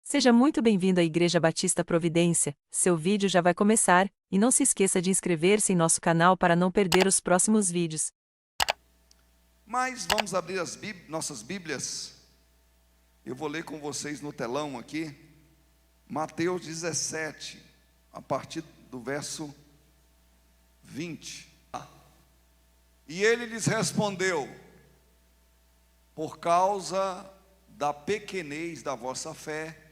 Seja muito bem-vindo à Igreja Batista Providência. Seu vídeo já vai começar, e não se esqueça de inscrever-se em nosso canal para não perder os próximos vídeos. Mas vamos abrir nossas Bíblias. Eu vou ler com vocês no telão aqui, Mateus 17, a partir do verso 20. E ele lhes respondeu: por causa da pequenez da vossa fé,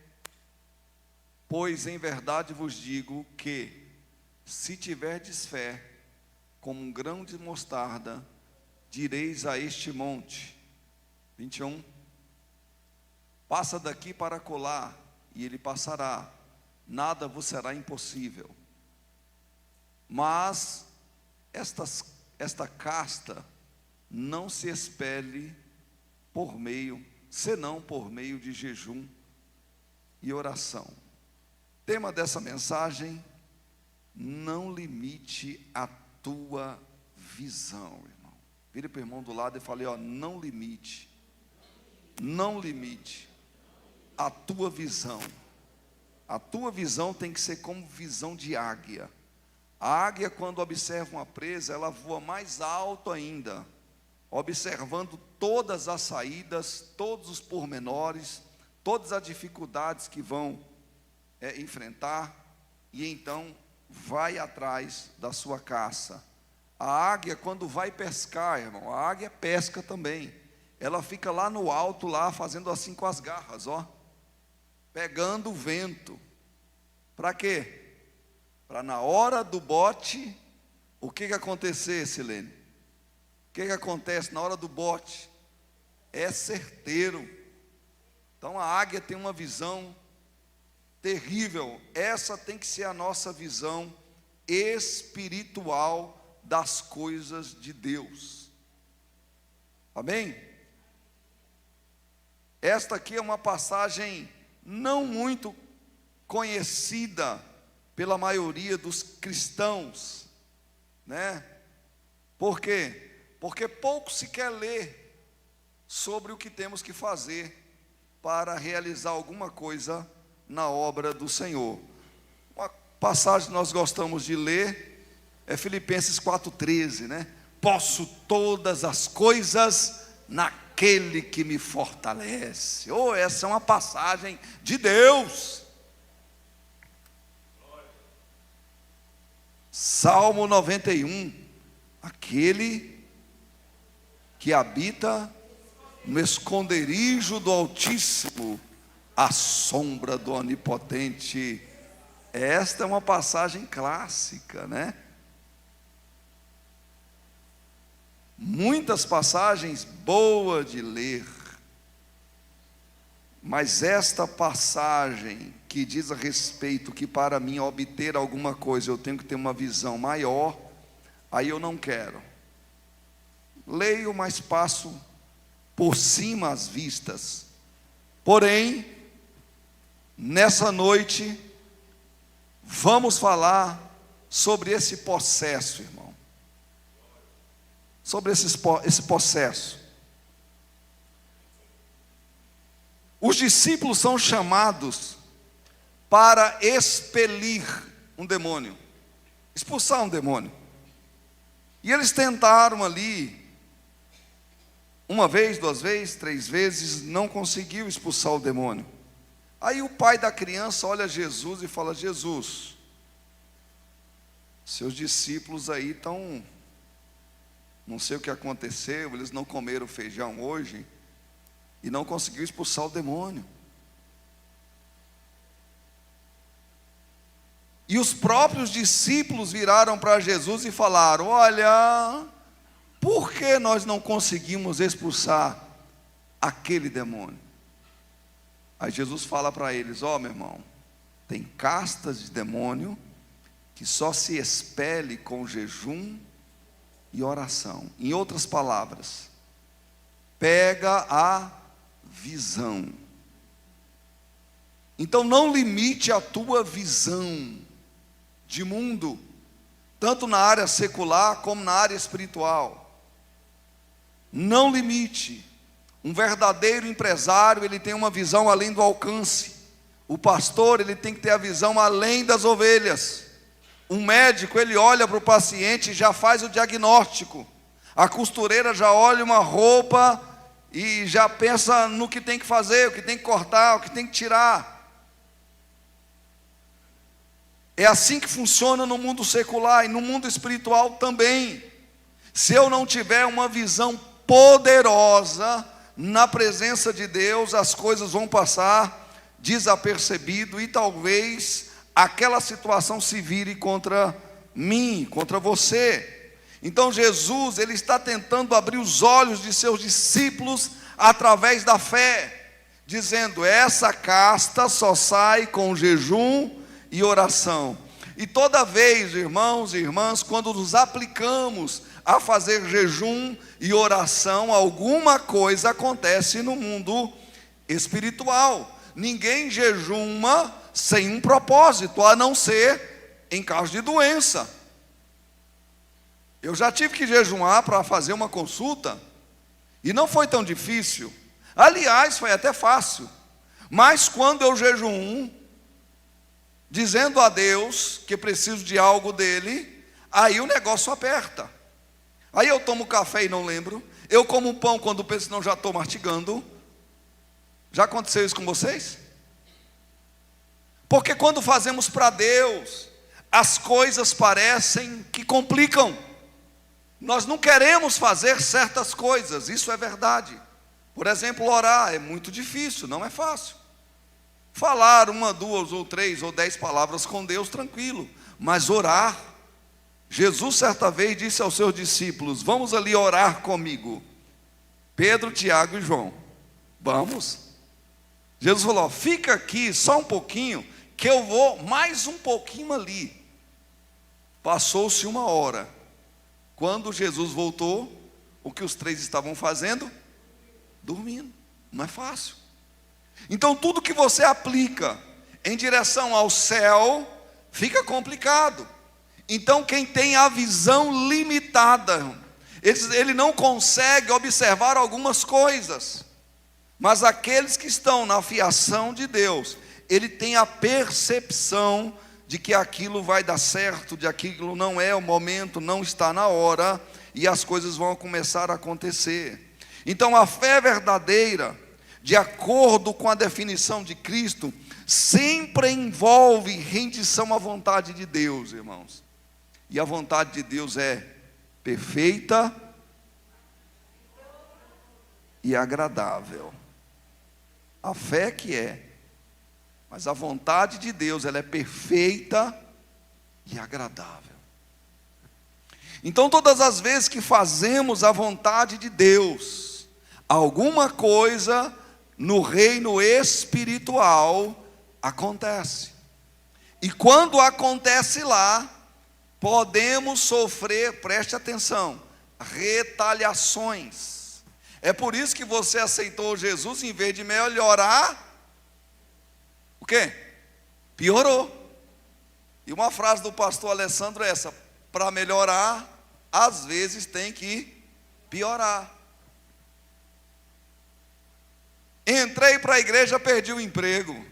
pois em verdade vos digo que, se tiverdes fé, como um grão de mostarda, direis a este monte, 21, passa daqui para acolá, e ele passará, nada vos será impossível. Mas esta casta não se expele senão por meio de jejum e oração. Tema dessa mensagem: não limite a tua visão, irmão. Vire para o irmão do lado e fale: não limite a tua visão. A tua visão tem que ser como visão de águia. A águia, quando observa uma presa, ela voa mais alto ainda, observando todas as saídas, todos os pormenores, todas as dificuldades que vão enfrentar, e então vai atrás da sua caça. A águia, quando vai pescar, irmão, a águia pesca também. Ela fica lá no alto, lá fazendo assim com as garras, pegando o vento. Para quê? Para na hora do bote, o que acontecer, Silene? O que acontece na hora do bote? É certeiro. Então a águia tem uma visão terrível. Essa tem que ser a nossa visão espiritual das coisas de Deus. Amém? Esta aqui é uma passagem não muito conhecida pela maioria dos cristãos, né? Por quê? Porque pouco se quer ler sobre o que temos que fazer para realizar alguma coisa na obra do Senhor. Uma passagem que nós gostamos de ler é Filipenses 4,13, né? Posso todas as coisas naquele que me fortalece. Essa é uma passagem de Deus. Salmo 91, aquele que habita no esconderijo do Altíssimo, à sombra do Onipotente. Esta é uma passagem clássica, né? Muitas passagens boas de ler, mas esta passagem que diz a respeito que para mim obter alguma coisa eu tenho que ter uma visão maior, aí eu não quero. Leio, mas passo por cima as vistas. Porém, nessa noite, vamos falar sobre esse processo, irmão. Sobre esse processo. Os discípulos são chamados para expelir um demônio, expulsar um demônio. E eles tentaram ali, uma vez, duas vezes, três vezes, não conseguiu expulsar o demônio. Aí o pai da criança olha Jesus e fala: Jesus, seus discípulos aí estão, não sei o que aconteceu, eles não comeram feijão hoje, e não conseguiu expulsar o demônio. E os próprios discípulos viraram para Jesus e falaram: olha, por que nós não conseguimos expulsar aquele demônio? Aí Jesus fala para eles: meu irmão, tem castas de demônio que só se expele com jejum e oração. Em outras palavras, pega a visão. Então não limite a tua visão de mundo, tanto na área secular como na área espiritual. Não limite. Um verdadeiro empresário, ele tem uma visão além do alcance. O pastor, ele tem que ter a visão além das ovelhas. Um médico, ele olha para o paciente e já faz o diagnóstico. A costureira já olha uma roupa e já pensa no que tem que fazer, o que tem que cortar, o que tem que tirar. É assim que funciona no mundo secular e no mundo espiritual também. Se eu não tiver uma visão poderosa na presença de Deus, as coisas vão passar desapercebido e talvez aquela situação se vire contra mim, contra você. Então Jesus, ele está tentando abrir os olhos de seus discípulos através da fé, dizendo: essa casta só sai com jejum e oração. E toda vez, irmãos e irmãs, quando nos aplicamos a fazer jejum e oração, alguma coisa acontece no mundo espiritual. Ninguém jejuma sem um propósito, a não ser em caso de doença. Eu já tive que jejuar para fazer uma consulta, e não foi tão difícil. Aliás, foi até fácil. Mas quando eu jejuo, dizendo a Deus que preciso de algo dele, aí o negócio aperta. Aí eu tomo café e não lembro. Eu como pão quando penso, não, já estou mastigando. Já aconteceu isso com vocês? Porque quando fazemos para Deus, as coisas parecem que complicam. Nós não queremos fazer certas coisas, isso é verdade. Por exemplo, orar é muito difícil, não é fácil. Falar 1, 2 ou 3 ou 10 palavras com Deus, tranquilo. Mas orar, Jesus certa vez disse aos seus discípulos: vamos ali orar comigo. Pedro, Tiago e João. Vamos. Jesus falou: fica aqui só um pouquinho, que eu vou mais um pouquinho ali. Passou-se 1 hora. Quando Jesus voltou, o que os 3 estavam fazendo? Dormindo. Não é fácil. Então tudo que você aplica em direção ao céu fica complicado. Então quem tem a visão limitada, ele não consegue observar algumas coisas. Mas aqueles que estão na fiação de Deus, ele tem a percepção de que aquilo vai dar certo, de aquilo não é o momento, não está na hora, e as coisas vão começar a acontecer. Então a fé verdadeira, de acordo com a definição de Cristo, sempre envolve rendição à vontade de Deus, irmãos. E a vontade de Deus é perfeita e agradável. A fé que é, mas a vontade de Deus, ela é perfeita e agradável. Então todas as vezes que fazemos a vontade de Deus, alguma coisa no reino espiritual acontece. E quando acontece lá, podemos sofrer, preste atenção, retaliações. É por isso que você aceitou Jesus, em vez de melhorar, o quê? Piorou. E uma frase do pastor Alessandro é essa: para melhorar, às vezes tem que piorar. Entrei para a igreja, perdi o emprego.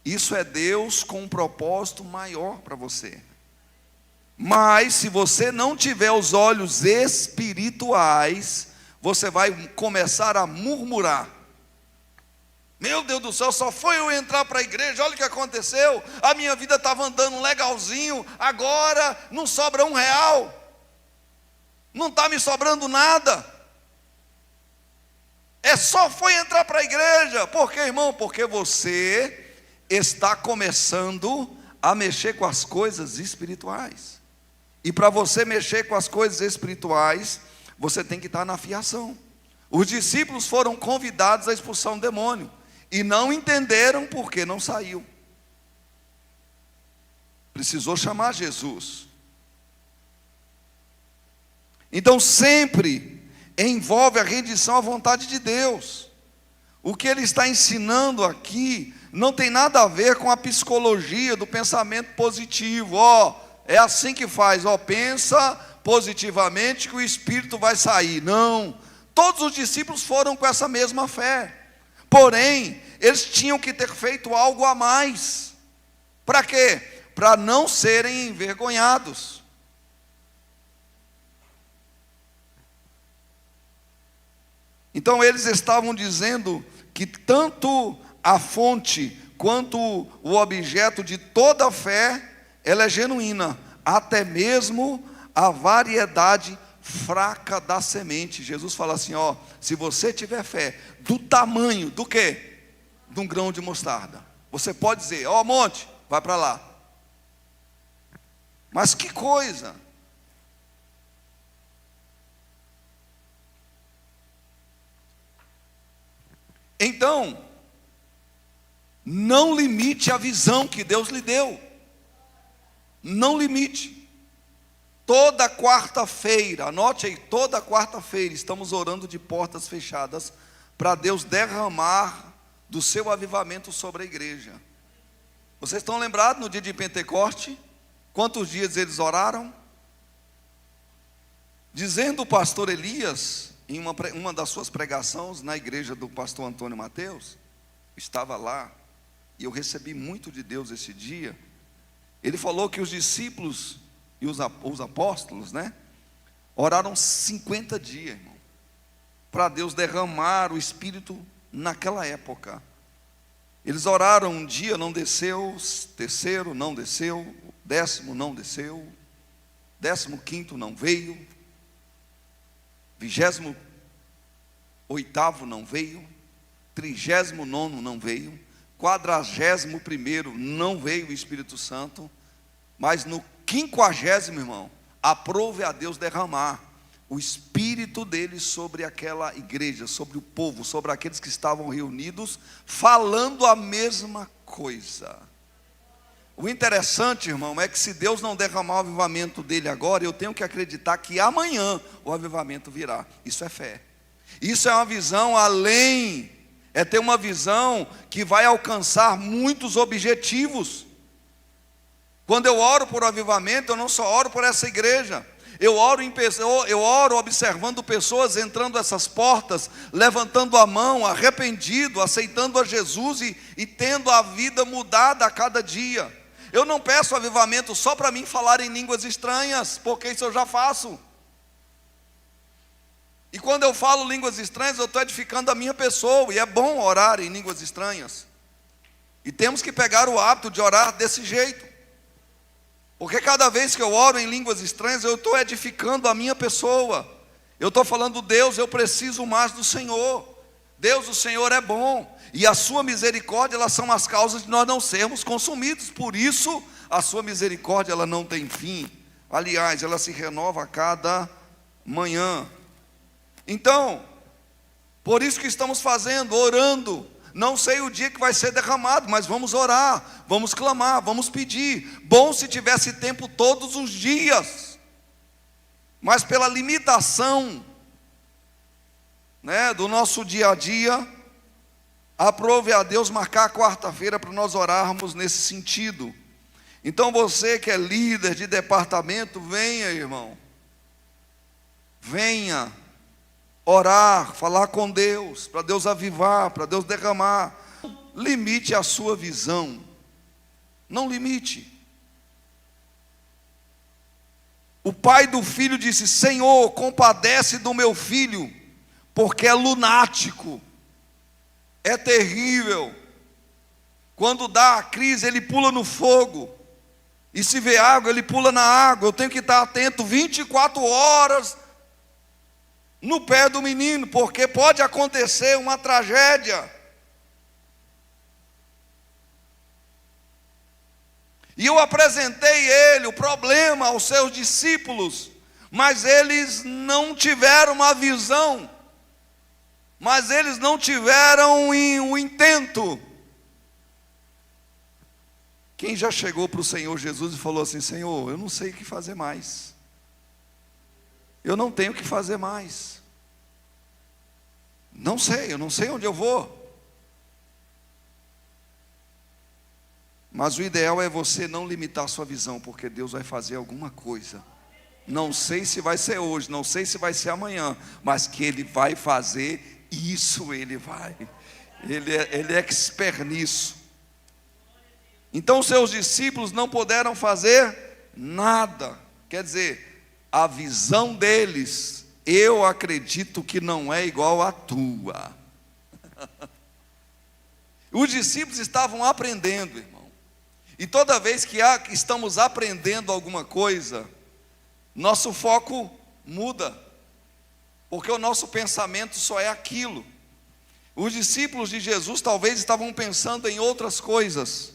Isso é Deus com um propósito maior para você. Mas se você não tiver os olhos espirituais, você vai começar a murmurar. Meu Deus do céu, só foi eu entrar para a igreja, olha o que aconteceu. A minha vida estava andando legalzinho, agora não sobra R$1. Não está me sobrando nada. Só foi entrar para a igreja. Por quê, irmão? Porque você está começando a mexer com as coisas espirituais. E para você mexer com as coisas espirituais, você tem que estar na fiação. Os discípulos foram convidados a expulsar um demônio e não entenderam porque não saiu. Precisou chamar Jesus. Então sempre envolve a rendição à vontade de Deus. O que ele está ensinando aqui não tem nada a ver com a psicologia do pensamento positivo. É assim que faz, pensa positivamente que o espírito vai sair. Não, todos os discípulos foram com essa mesma fé. Porém, eles tinham que ter feito algo a mais. Para quê? Para não serem envergonhados. Então eles estavam dizendo que tanto a fonte quanto o objeto de toda a fé, ela é genuína, até mesmo a variedade fraca da semente. Jesus fala assim, ó, se você tiver fé do tamanho do quê? De um grão de mostarda, você pode dizer, ó monte, vai para lá. Mas que coisa! Então, não limite a visão que Deus lhe deu. Não limite. Toda quarta-feira, anote aí, toda quarta-feira estamos orando de portas fechadas para Deus derramar do seu avivamento sobre a igreja. Vocês estão lembrados no dia de Pentecoste? Quantos dias eles oraram? Dizendo o pastor Elias, em uma das suas pregações na igreja do pastor Antônio Mateus, estava lá, e eu recebi muito de Deus esse dia. Ele falou que os discípulos e os apóstolos, né, oraram 50 dias, irmão, para Deus derramar o Espírito naquela época. Eles oraram um dia, não desceu, terceiro não desceu, 10º não desceu, 15º não veio, 28º não veio, 39º não veio, 41º não veio o Espírito Santo, mas no 50º, irmão, aprove a Deus derramar o Espírito dele sobre aquela igreja, sobre o povo, sobre aqueles que estavam reunidos, falando a mesma coisa. O interessante, irmão, é que se Deus não derramar o avivamento dele agora, eu tenho que acreditar que amanhã o avivamento virá. Isso é fé. Isso é uma visão além, é ter uma visão que vai alcançar muitos objetivos. Quando eu oro por avivamento, eu não só oro por essa igreja. Eu oro observando pessoas entrando essas portas, levantando a mão, arrependido, aceitando a Jesus e tendo a vida mudada a cada dia. Eu não peço avivamento só para mim falar em línguas estranhas, porque isso eu já faço. E quando eu falo línguas estranhas, eu estou edificando a minha pessoa, e é bom orar em línguas estranhas. E temos que pegar o hábito de orar desse jeito. Porque cada vez que eu oro em línguas estranhas, eu estou edificando a minha pessoa. Eu estou falando, Deus, eu preciso mais do Senhor. Deus, o Senhor é bom. E a sua misericórdia, elas são as causas de nós não sermos consumidos. Por isso, a sua misericórdia, ela não tem fim. Aliás, ela se renova a cada manhã. Então, por isso que estamos fazendo, orando. Não sei o dia que vai ser derramado, mas vamos orar, vamos clamar, vamos pedir. Bom se tivesse tempo todos os dias, mas pela limitação, né, do nosso dia a dia, aprove a Deus marcar a quarta-feira para nós orarmos nesse sentido. Então você que é líder de departamento, venha, irmão, venha orar, falar com Deus, para Deus avivar, para Deus derramar. Limite a sua visão, não limite. O pai do filho disse: Senhor, compadece do meu filho, porque é lunático, é terrível. Quando dá a crise, ele pula no fogo, e se vê água, ele pula na água. Eu tenho que estar atento 24 horas no pé do menino, porque pode acontecer uma tragédia. E eu apresentei ele, o problema, aos seus discípulos, mas eles não tiveram uma visão, mas eles não tiveram o intento. Quem já chegou para o Senhor Jesus e falou assim: Senhor, eu não sei o que fazer mais, eu não tenho o que fazer mais, eu não sei onde eu vou. Mas o ideal é você não limitar a sua visão, porque Deus vai fazer alguma coisa. Não sei se vai ser hoje, não sei se vai ser amanhã, mas que Ele vai fazer, isso Ele vai. Ele é expert nisso. Então seus discípulos não puderam fazer nada. Quer dizer, a visão deles, eu acredito que não é igual à tua. Os discípulos estavam aprendendo, irmão. E toda vez que estamos aprendendo alguma coisa, nosso foco muda, porque o nosso pensamento só é aquilo. Os discípulos de Jesus talvez estavam pensando em outras coisas,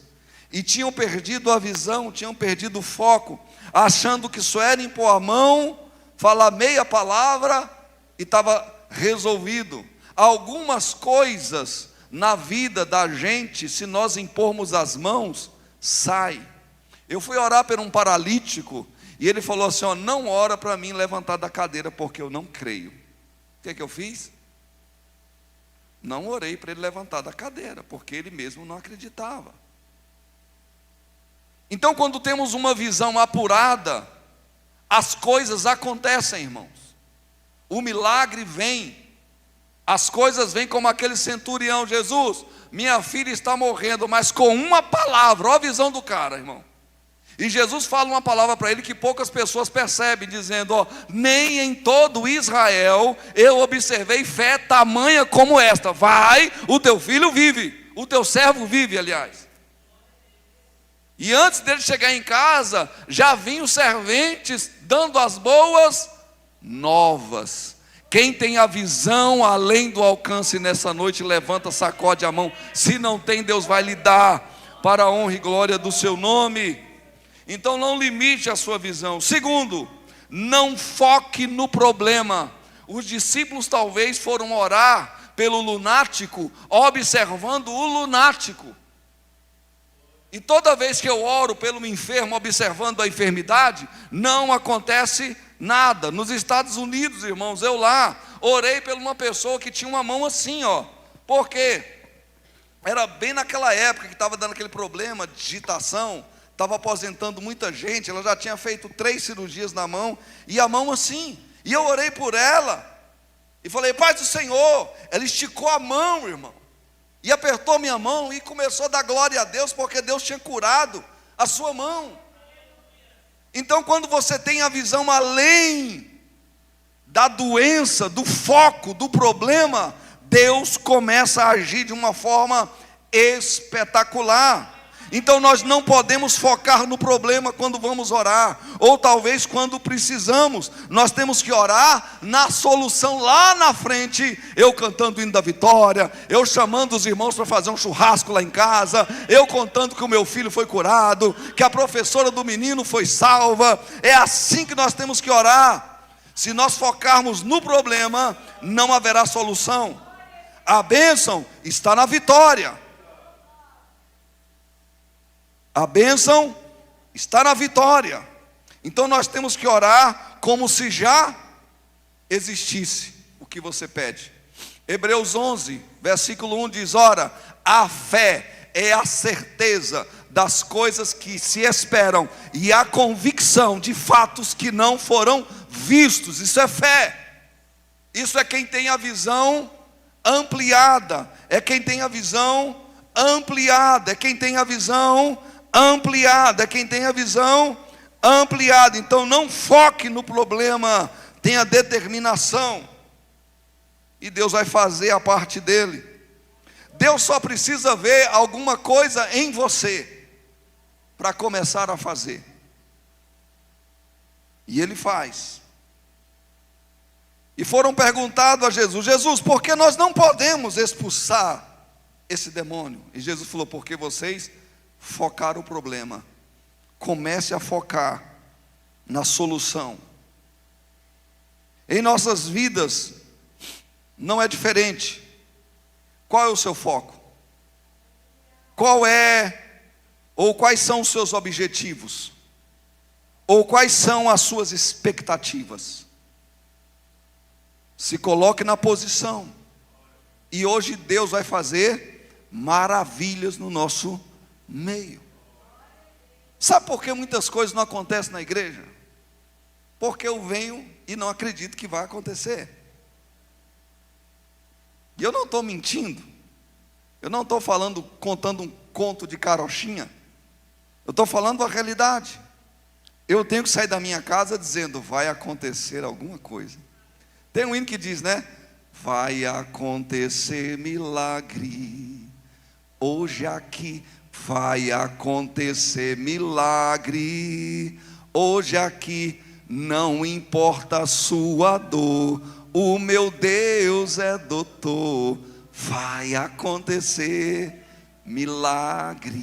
e tinham perdido a visão, tinham perdido o foco, achando que só era impor a mão, falar meia palavra e estava resolvido. Algumas coisas na vida da gente, se nós impormos as mãos, sai. Eu fui orar por um paralítico, e ele falou assim, não ora para mim levantar da cadeira, porque eu não creio. O que eu fiz? Não orei para ele levantar da cadeira, porque ele mesmo não acreditava. Então, quando temos uma visão apurada, as coisas acontecem, irmãos. O milagre vem. As coisas vêm como aquele centurião. Jesus, minha filha está morrendo, mas com uma palavra. Olha a visão do cara, irmão. E Jesus fala uma palavra para ele que poucas pessoas percebem, dizendo, nem em todo Israel eu observei fé tamanha como esta. Vai, o teu filho vive, o teu servo vive, aliás. E antes dele chegar em casa, já vinham os serventes dando as boas novas. Quem tem a visão além do alcance nessa noite, levanta, sacode a mão. Se não tem, Deus vai lhe dar, para a honra e glória do seu nome. Então não limite a sua visão. Segundo, não foque no problema. Os discípulos talvez foram orar pelo lunático, observando o lunático. E toda vez que eu oro pelo enfermo, observando a enfermidade, não acontece nada. Nos Estados Unidos, irmãos, eu lá orei por uma pessoa que tinha uma mão assim, Por quê? Era bem naquela época que estava dando aquele problema de digitação, estava aposentando muita gente, ela já tinha feito 3 cirurgias na mão, e a mão assim, e eu orei por ela, e falei, paz do Senhor. Ela esticou a mão, irmão, e apertou minha mão, e começou a dar glória a Deus, porque Deus tinha curado a sua mão. Então, quando você tem a visão além da doença, do foco, do problema, Deus começa a agir de uma forma espetacular. Então nós não podemos focar no problema quando vamos orar, ou talvez quando precisamos. Nós temos que orar na solução lá na frente. Eu cantando o hino da vitória, eu chamando os irmãos para fazer um churrasco lá em casa, eu contando que o meu filho foi curado, que a professora do menino foi salva. É assim que nós temos que orar. Se nós focarmos no problema, não haverá solução. A bênção está na vitória. A bênção está na vitória. Então nós temos que orar como se já existisse o que você pede. Hebreus 11, versículo 1 diz, ora, a fé é a certeza das coisas que se esperam e a convicção de fatos que não foram vistos. Isso é fé. Isso é quem tem a visão ampliada. É quem tem a visão ampliada. É quem tem a visão ampliada, é quem tem a visão ampliada. Então não foque no problema, tenha determinação, e Deus vai fazer a parte dele. Deus só precisa ver alguma coisa em você para começar a fazer, e ele faz. E foram perguntados a Jesus, Jesus, por que nós não podemos expulsar esse demônio? E Jesus falou, porque vocês focar o problema. Comece a focar na solução. Em nossas vidas não é diferente. Qual é o seu foco? Qual é, ou quais são os seus objetivos? Ou quais são as suas expectativas? Se coloque na posição. E hoje Deus vai fazer maravilhas no nosso meio. Sabe por que muitas coisas não acontecem na igreja? Porque eu venho e não acredito que vai acontecer. E eu não estou mentindo. Eu não estou falando, contando um conto de carochinha. Eu estou falando a realidade. Eu tenho que sair da minha casa dizendo, vai acontecer alguma coisa. Tem um hino que diz, né? Vai acontecer milagre, hoje aqui vai acontecer milagre, hoje aqui, não importa a sua dor, o meu Deus é doutor, vai acontecer milagre.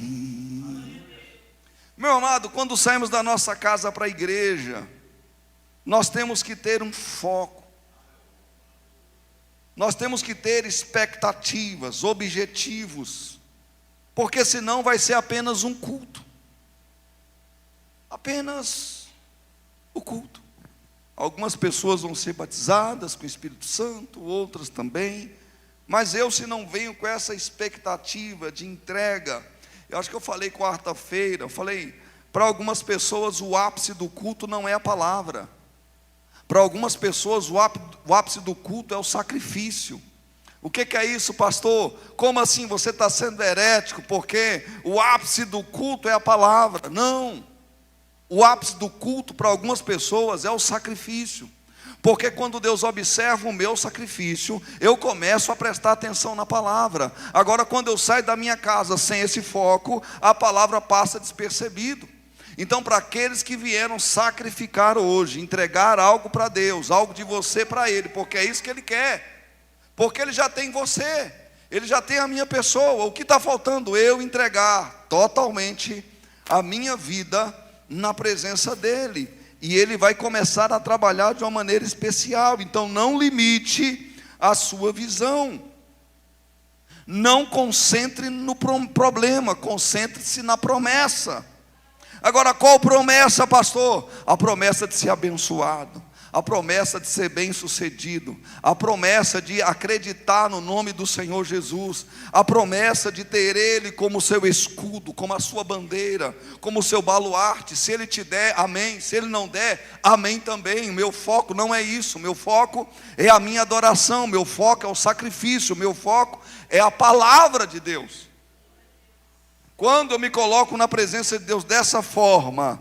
Meu amado, quando saímos da nossa casa para a igreja, nós temos que ter um foco. Nós temos que ter expectativas, objetivos, porque senão vai ser apenas um culto. Apenas o culto. Algumas pessoas vão ser batizadas com o Espírito Santo, outras também. Mas eu, se não venho com essa expectativa de entrega, eu acho que eu falei quarta-feira, eu falei, para algumas pessoas o ápice do culto não é a palavra. Para algumas pessoas o ápice do culto é o sacrifício. O que é isso, pastor? Como assim você está sendo herético? Porque o ápice do culto é a palavra. Não. O ápice do culto para algumas pessoas é o sacrifício. Porque quando Deus observa o meu sacrifício, eu começo a prestar atenção na palavra. Agora, quando eu saio da minha casa sem esse foco, a palavra passa despercebido. Então, para aqueles que vieram sacrificar hoje, entregar algo para Deus, algo de você para Ele, porque é isso que Ele quer, porque Ele já tem você, Ele já tem a minha pessoa. O que está faltando? Eu entregar totalmente a minha vida na presença dEle, e Ele vai começar a trabalhar de uma maneira especial. Então, não limite a sua visão, não concentre no problema, concentre-se na promessa. Agora, qual promessa, pastor? A promessa de ser abençoado, a promessa de ser bem-sucedido, a promessa de acreditar no nome do Senhor Jesus, a promessa de ter Ele como seu escudo, como a sua bandeira, como o seu baluarte. Se Ele te der, amém. Se Ele não der, amém também. O meu foco não é isso, o meu foco é a minha adoração, o meu foco é o sacrifício, o meu foco é a palavra de Deus. Quando eu me coloco na presença de Deus dessa forma,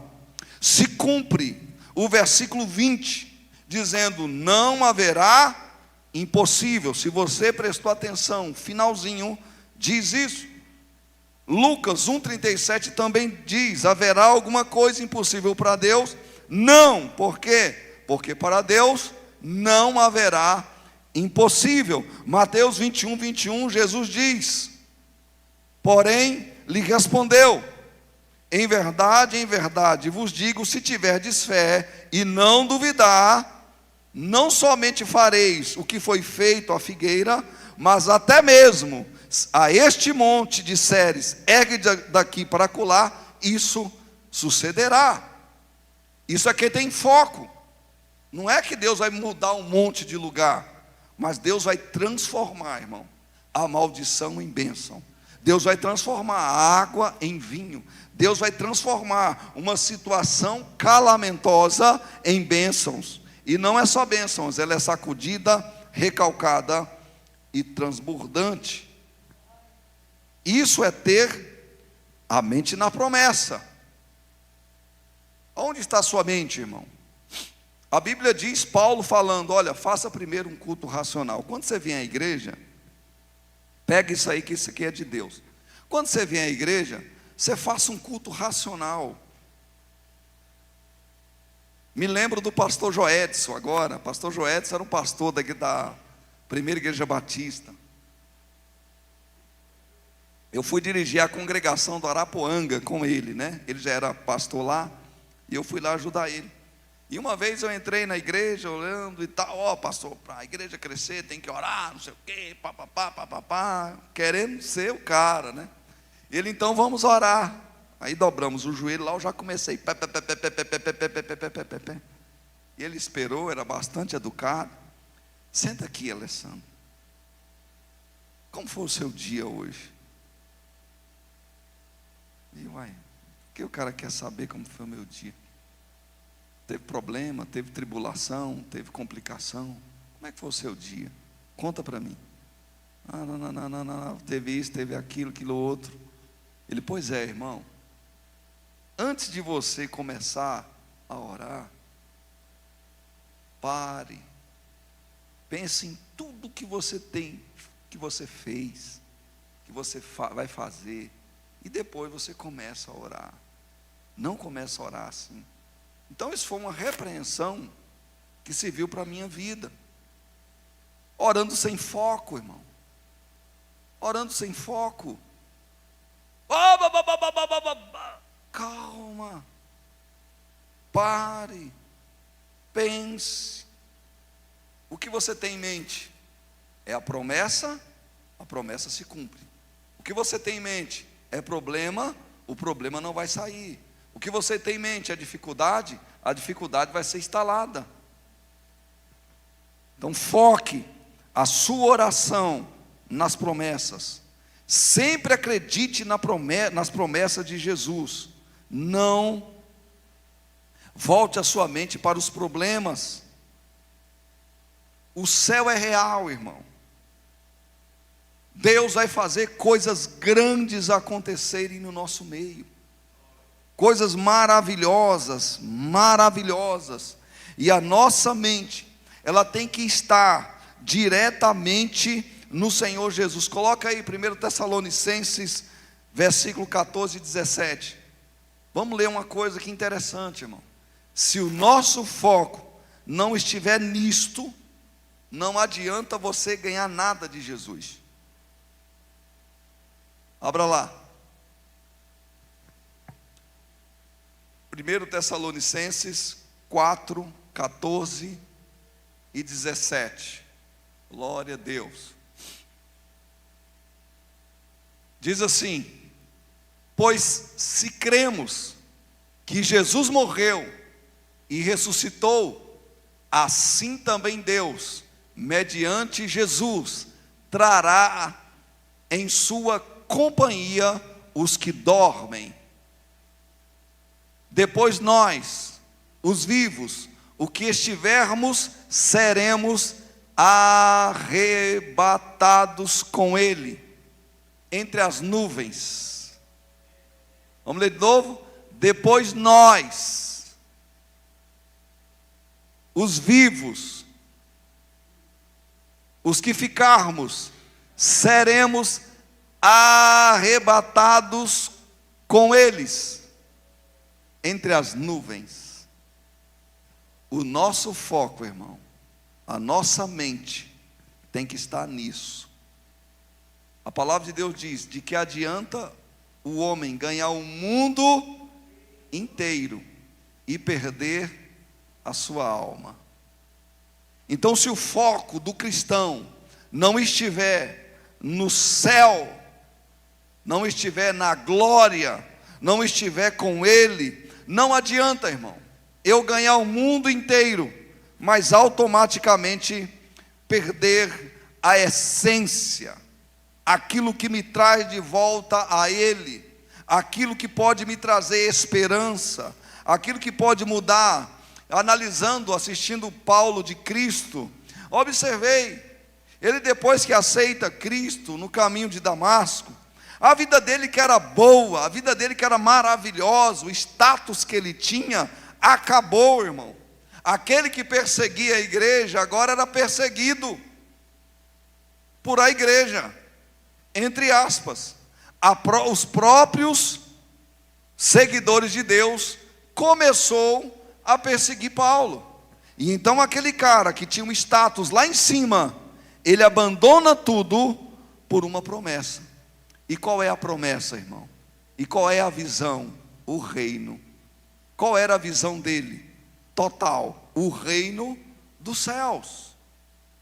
se cumpre o versículo 20, dizendo, não haverá impossível. Se você prestou atenção, finalzinho diz isso. Lucas 1,37 também diz, haverá alguma coisa impossível para Deus? Não. Por quê? Porque para Deus não haverá impossível. Mateus 21, Jesus diz, porém, lhe respondeu, em verdade vos digo, se tiverdes fé e não duvidar, não somente fareis o que foi feito à figueira, mas até mesmo a este monte disseres, ergue daqui para acolá, isso sucederá. Isso aqui tem foco. Não é que Deus vai mudar um monte de lugar, mas Deus vai transformar, irmão, a maldição em bênção. Deus vai transformar a água em vinho. Deus vai transformar uma situação calamitosa em bênçãos. E não é só bênçãos, ela é sacudida, recalcada e transbordante. Isso é ter a mente na promessa. Onde está a sua mente, irmão? A Bíblia diz, Paulo falando, olha, faça primeiro um culto racional. Quando você vem à igreja, pega isso aí, que isso aqui é de Deus. Quando você vem à igreja, você faça um culto racional. Me lembro do pastor Joedson agora. Pastor Joedson era um pastor da primeira igreja batista. Eu fui dirigir a congregação do Arapuanga com ele, né? Ele já era pastor lá, e eu fui lá ajudar ele. E uma vez eu entrei na igreja, olhando e tal, ó, pastor, para a igreja crescer tem que orar, não sei o quê, papapá, querendo ser o cara, né? Ele, então vamos orar. Aí dobramos o joelho lá, eu já comecei. E ele esperou, era bastante educado. Senta aqui, Alessandro. Como foi o seu dia hoje? E uai, o que o cara quer saber como foi o meu dia? Teve problema, teve tribulação, teve complicação. Como é que foi o seu dia? Conta para mim. Não, teve isso, teve aquilo, aquilo outro. Ele, pois é, irmão, antes de você começar a orar, pare, pense em tudo que você tem, que você fez, que você vai fazer, e depois você começa a orar. Não começa a orar assim. Então isso foi uma repreensão que serviu para a minha vida. Orando sem foco, irmão. Orando sem foco. Calma. Pare. Pense. O que você tem em mente? É a promessa se cumpre. O que você tem em mente? É problema, o problema não vai sair. O que você tem em mente é dificuldade, a dificuldade vai ser instalada. Então foque a sua oração nas promessas. Sempre acredite nas promessas de Jesus. Não volte a sua mente para os problemas. O céu é real, irmão. Deus vai fazer coisas grandes acontecerem no nosso meio. Coisas maravilhosas, maravilhosas. E a nossa mente, ela tem que estar diretamente no Senhor Jesus. Coloca aí 1 Tessalonicenses, versículo 14 e 17. Vamos ler uma coisa aqui interessante, irmão. Se o nosso foco não estiver nisto, não adianta você ganhar nada de Jesus. Abra lá. 1 Tessalonicenses 4, 14 e 17. Glória a Deus. Diz assim: pois se cremos que Jesus morreu e ressuscitou, assim também Deus, mediante Jesus, trará em sua companhia os que dormem. Depois nós, os vivos, o que estivermos, seremos arrebatados com Ele entre as nuvens. Vamos ler de novo? Depois nós, os vivos, os que ficarmos, seremos arrebatados com eles entre as nuvens. O nosso foco, irmão, a nossa mente tem que estar nisso. A palavra de Deus diz: de que adianta o homem ganhar o mundo inteiro e perder a sua alma? Então, se o foco do cristão não estiver no céu, não estiver na glória, não estiver com Ele, não adianta, irmão, eu ganhar o mundo inteiro, mas automaticamente perder a essência, aquilo que me traz de volta a Ele, aquilo que pode me trazer esperança, aquilo que pode mudar. Analisando, assistindo Paulo de Cristo, observei, ele depois que aceita Cristo no caminho de Damasco, a vida dele que era boa, a vida dele que era maravilhosa, o status que ele tinha, acabou, irmão. Aquele que perseguia a igreja, agora era perseguido por a igreja, entre aspas. Os próprios seguidores de Deus começou a perseguir Paulo. E então aquele cara que tinha um status lá em cima, ele abandona tudo por uma promessa. E qual é a promessa, irmão? E qual é a visão? O reino. Qual era a visão dele? Total, o reino dos céus.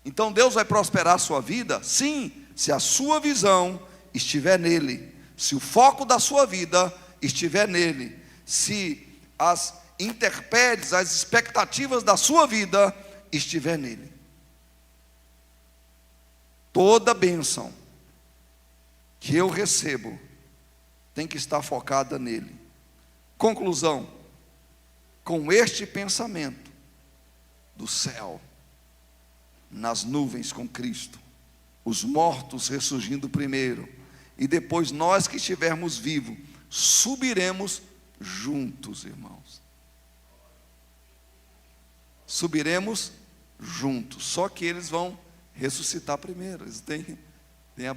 Então Deus vai prosperar a sua vida? Sim, se a sua visão estiver nele, se o foco da sua vida estiver nele, se as intempéries, as expectativas da sua vida estiver nele. Toda bênção que eu recebo tem que estar focada nele. Conclusão: com este pensamento do céu, nas nuvens com Cristo, os mortos ressurgindo primeiro, e depois nós que estivermos vivos, subiremos juntos, irmãos. Subiremos juntos, só que eles vão ressuscitar primeiro, eles têm a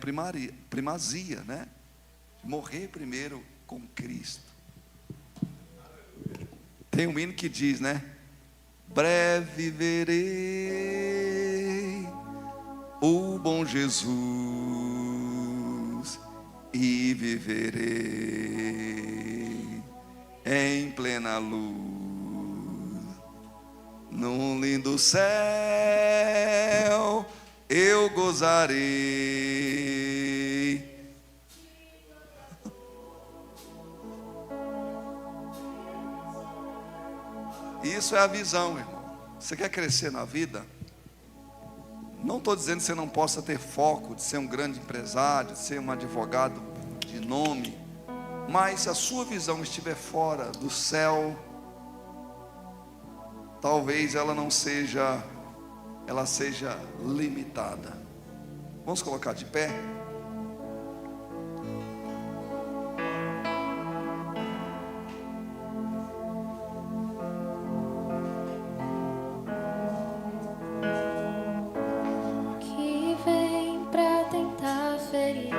primazia, né? Morrer primeiro com Cristo. Tem um hino que diz, né? Breve verei o bom Jesus e viverei em plena luz, num lindo céu eu gozarei. Isso é a visão, irmão. Você quer crescer na vida? Não estou dizendo que você não possa ter foco de ser um grande empresário, de ser um advogado de nome, mas se a sua visão estiver fora do céu, talvez ela seja limitada. Vamos colocar de pé? Que vem pra tentar ferir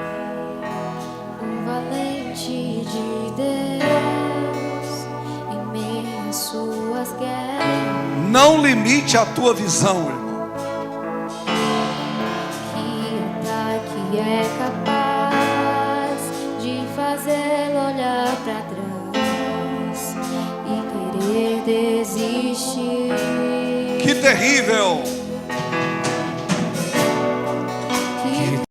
um valente de Deus em meio às suas guerras. Não limite a tua visão, irmão. Que é capaz de fazê-lo olhar pra trás e querer desistir. Que terrível!